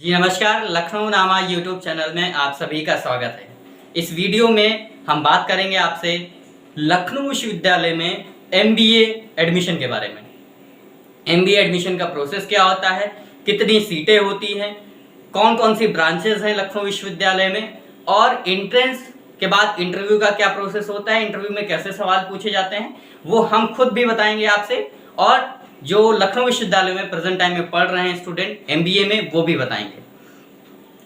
जी नमस्कार, लखनऊ नामा YouTube channel में आप सभी का स्वागत है। इस वीडियो में हम बात करेंगे आपसे लखनऊ विश्वविद्यालय में एमबीए एडमिशन के बारे में। एमबीए एडमिशन का प्रोसेस क्या होता है, कितनी सीटें होती हैं, कौन कौन सी ब्रांचेस हैं लखनऊ विश्वविद्यालय में, और एंट्रेंस के बाद इंटरव्यू का क्या प्रोसेस होता है, इंटरव्यू में कैसे सवाल पूछे जाते हैं, वो हम खुद भी बताएंगे आपसे, और जो लखनऊ विश्वविद्यालय में प्रेजेंट टाइम में पढ़ रहे हैं स्टूडेंट एमबीए में, वो भी बताएंगे।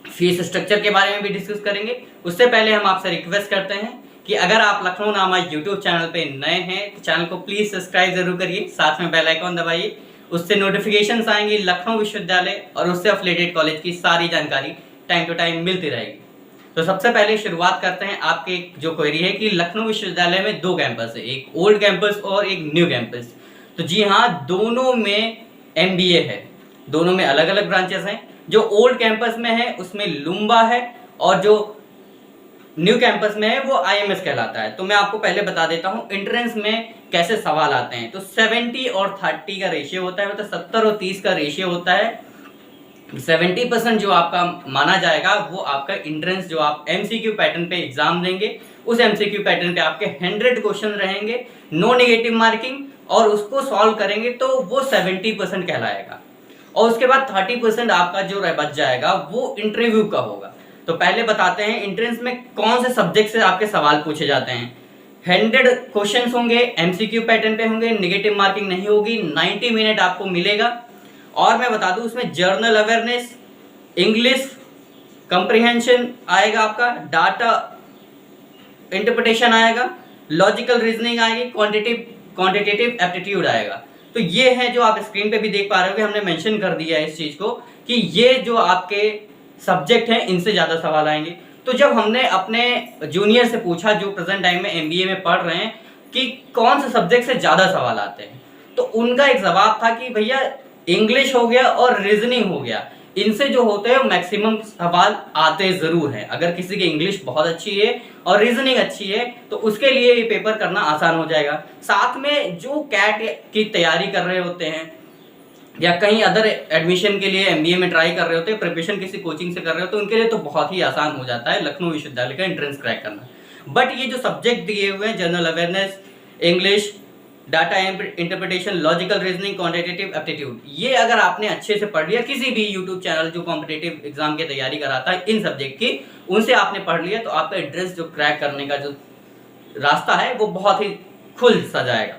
फीस स्ट्रक्चर के बारे में भी डिस्कस करेंगे। उससे पहले हम आपसे रिक्वेस्ट करते हैं कि अगर आप लखनऊ नामा यूट्यूब चैनल पे नए हैं तो चैनल को प्लीज सब्सक्राइब जरूर करिए, साथ में बेल आइकॉन दबाइए, उससे नोटिफिकेशंस आएंगी लखनऊ विश्वविद्यालय और उससे एफिलिएटेड कॉलेज की सारी जानकारी टाइम टू टाइम मिलती रहेगी। तो सबसे पहले शुरुआत करते हैं। आपके जो क्वेरी है कि लखनऊ विश्वविद्यालय में दो कैंपस है, एक ओल्ड कैंपस और एक न्यू कैंपस। तो जी हाँ, दोनों में एमबीए है, दोनों में अलग अलग ब्रांचेस हैं। जो ओल्ड कैंपस में है उसमें लुम्बा है, और जो न्यू कैंपस में है वो आईएमएस कहलाता है। तो मैं आपको पहले बता देता हूं एंट्रेंस में कैसे सवाल आते हैं। तो 70 और 30 का रेशियो होता है, मतलब 70 और 30 का रेशियो होता है। 70% जो आपका माना जाएगा वो आपका एंट्रेंस, जो आप एमसीक्यू पैटर्न पे एग्जाम देंगे, उस एमसीक्यू पैटर्न पे आपके 100 क्वेश्चन रहेंगे, नो नेगेटिव मार्किंग, और उसको सॉल्व करेंगे तो वो 70% कहलाएगा। और उसके बाद 30% आपका जो बच जाएगा वो इंटरव्यू का होगा। तो पहले बताते हैं एंट्रेंस में कौन से सब्जेक्ट से आपके सवाल पूछे जाते हैं। 100 क्वेश्चंस होंगे, एमसीक्यू पैटर्न पे होंगे, नेगेटिव मार्किंग नहीं होगी, 90 मिनट आपको मिलेगा। और मैं बता दूं उसमें जर्नल अवेयरनेस, इंग्लिश कंप्रिहेंशन आएगा, आपका डाटा इंटरप्रिटेशन आएगा, लॉजिकल रीजनिंग आएगी, क्वांटिटेटिव एप्टीट्यूड आएगा। तो ये है जो आप स्क्रीन पे भी देख पा रहे हो कि हमने मेंशन कर दिया है इस चीज को कि ये जो आपके सब्जेक्ट हैं इनसे ज्यादा सवाल आएंगे। तो जब हमने अपने जूनियर से पूछा जो प्रेजेंट टाइम में एमबीए में पढ़ रहे हैं कि कौन से सब्जेक्ट से ज्यादा सवाल आते हैं, तो उनका एक जवाब था कि भैया इंग्लिश हो गया और रीजनिंग हो गया, इनसे जो होते हैं मैक्सिमम सवाल आते जरूर हैं। अगर किसी की इंग्लिश बहुत अच्छी है और रीजनिंग अच्छी है तो उसके लिए ये पेपर करना आसान हो जाएगा। साथ में जो कैट की तैयारी कर रहे होते हैं या कहीं अदर एडमिशन के लिए एमबीए में ट्राई कर रहे होते हैं, प्रिपरेशन किसी कोचिंग से कर रहे होते हैं, उनके लिए तो बहुत ही आसान हो जाता है लखनऊ विश्वविद्यालय का एंट्रेंस क्रैक करना। बट ये जो सब्जेक्ट दिए हुए हैं, general awareness, English, data interpretation, logical reasoning, quantitative aptitude, ये अगर आपने अच्छे से पढ़ लिया, किसी भी यूट्यूब चैनल जो कॉम्पिटेटिव एग्जाम की तैयारी कराता है इन सब्जेक्ट की, उनसे आपने पढ़ लिया तो आपका एंट्रेंस जो क्रैक करने का जो रास्ता है वो बहुत ही खुल सा जाएगा।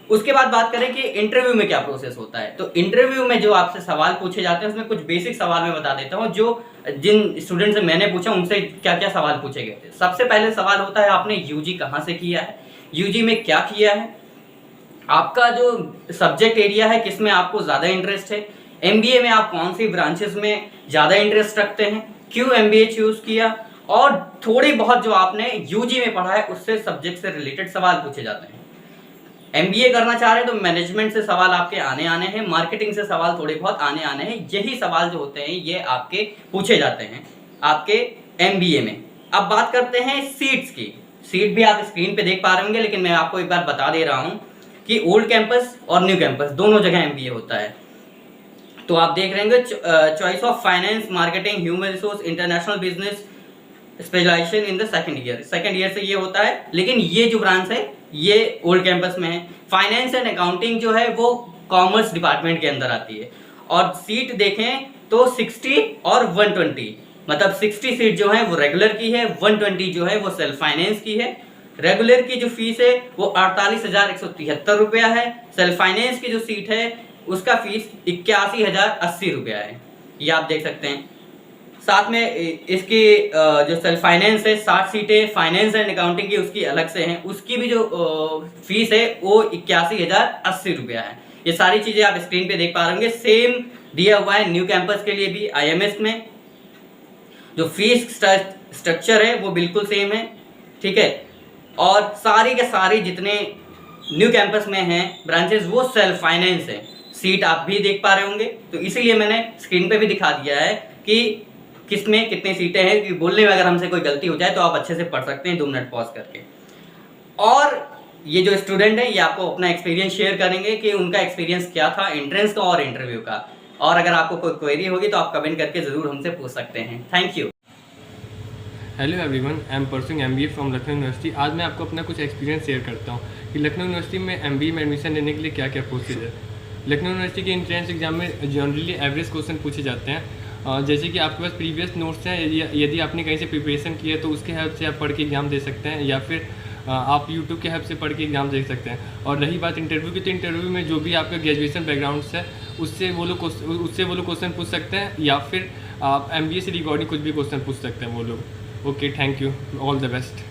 उसके बाद बात करें कि इंटरव्यू में क्या प्रोसेस होता है। तो इंटरव्यू में जो आपसे सवाल पूछे जाते हैं उसमें कुछ बेसिक सवाल मैं बता देता हूँ, जो जिन स्टूडेंट से मैंने पूछा उनसे क्या क्या सवाल पूछे गए थे। सबसे पहले सवाल होता है आपने यूजी कहाँ से किया है, यूजी में क्या किया है, आपका जो सब्जेक्ट एरिया है किसमें आपको ज्यादा इंटरेस्ट है, एमबीए में आप कौन सी ब्रांचेस में ज्यादा इंटरेस्ट रखते हैं, क्यों एमबीए चूज किया, और थोड़ी बहुत जो आपने यूजी में पढ़ा है उससे सब्जेक्ट से रिलेटेड सवाल पूछे जाते हैं। एमबीए करना चाह रहे हैं तो मैनेजमेंट से सवाल आपके आने हैं, मार्केटिंग से सवाल थोड़े बहुत आने हैं। यही सवाल जो होते हैं ये आपके पूछे जाते हैं आपके एमबीए में। अब बात करते हैं सीट्स की। सीट भी आप स्क्रीन पे देख पा रहे होंगे, लेकिन मैं आपको एक बार बता दे रहा हूं कि ओल्ड कैंपस और न्यू कैंपस दोनों जगह एमबीए होता है। तो आप देख रहे होंगे choice of finance, marketing, human resource, international business, specialisation in the second year से ये होता है। लेकिन ये जो ब्रांच है ये ओल्ड कैंपस में है। फाइनेंस एंड अकाउंटिंग जो है वो कॉमर्स डिपार्टमेंट के अंदर आती है। और सीट देखें तो 60 और 120, मतलब 60 सीट जो है वो रेगुलर की है, 120 जो है वो सेल्फ फाइनेंस की है। रेगुलर की जो फीस है वो 48,173 रुपया है, सेल्फ फाइनेंस की जो सीट है उसका फीस 81,080 रुपया है, ये आप देख सकते हैं। साथ में इसकी जो सेल्फ फाइनेंस है 60 सीटें, फाइनेंस एंड अकाउंटिंग की उसकी अलग से हैं, उसकी भी जो फीस है वो 81,080 रुपया है। ये सारी चीजें आप स्क्रीन पे देख पा रहे होंगे। सेम दिया हुआ है न्यू कैंपस के लिए भी। आईएमएस में जो फीस स्ट्रक्चर है वो बिल्कुल सेम है, ठीक है। और सारी के सारी जितने न्यू कैंपस में हैं ब्रांचेस वो सेल्फ फाइनेंस है। सीट आप भी देख पा रहे होंगे, तो इसीलिए मैंने स्क्रीन पे भी दिखा दिया है कि किसमें कितनी सीटें हैं, कि बोलने में अगर हमसे कोई गलती हो जाए तो आप अच्छे से पढ़ सकते हैं 2 मिनट पॉज करके। और ये जो स्टूडेंट है ये आपको अपना एक्सपीरियंस शेयर करेंगे कि उनका एक्सपीरियंस क्या था एंट्रेंस का और इंटरव्यू का। और अगर आपको कोई क्वेरी होगी तो आप कमेंट करके ज़रूर हमसे पूछ सकते हैं। Thank you. Hello everyone, I am pursuing MBA from Lucknow university. आज मैं आपको अपना कुछ एक्सपीरियंस शेयर करता हूँ कि लखनऊ यूनिवर्सिटी में एमबीए में एडमिशन लेने के लिए क्या क्या प्रोसीजर। लखनऊ यूनिवर्सिटी के एंट्रेंस एग्जाम में जनरली एवरेज क्वेश्चन पूछे जाते हैं। जैसे कि आपके पास प्रीवियस नोट्स हैं, यदि आपने कहीं से प्रिपरेशन की है तो उसके हेल्प से आप पढ़ के एग्ज़ाम दे सकते हैं, या फिर आप यूट्यूब के हेल्प से पढ़ के एग्ज़ाम दे सकते हैं। और रही बात इंटरव्यू की, तो इंटरव्यू में जो भी आपका ग्रेजुएशन बैकग्राउंड है उससे वो लोग क्वेश्चन पूछ सकते हैं, या फिर आप एमबीए से रिगार्डिंग कुछ भी क्वेश्चन पूछ सकते हैं वो लोग। Okay, thank you, all the best.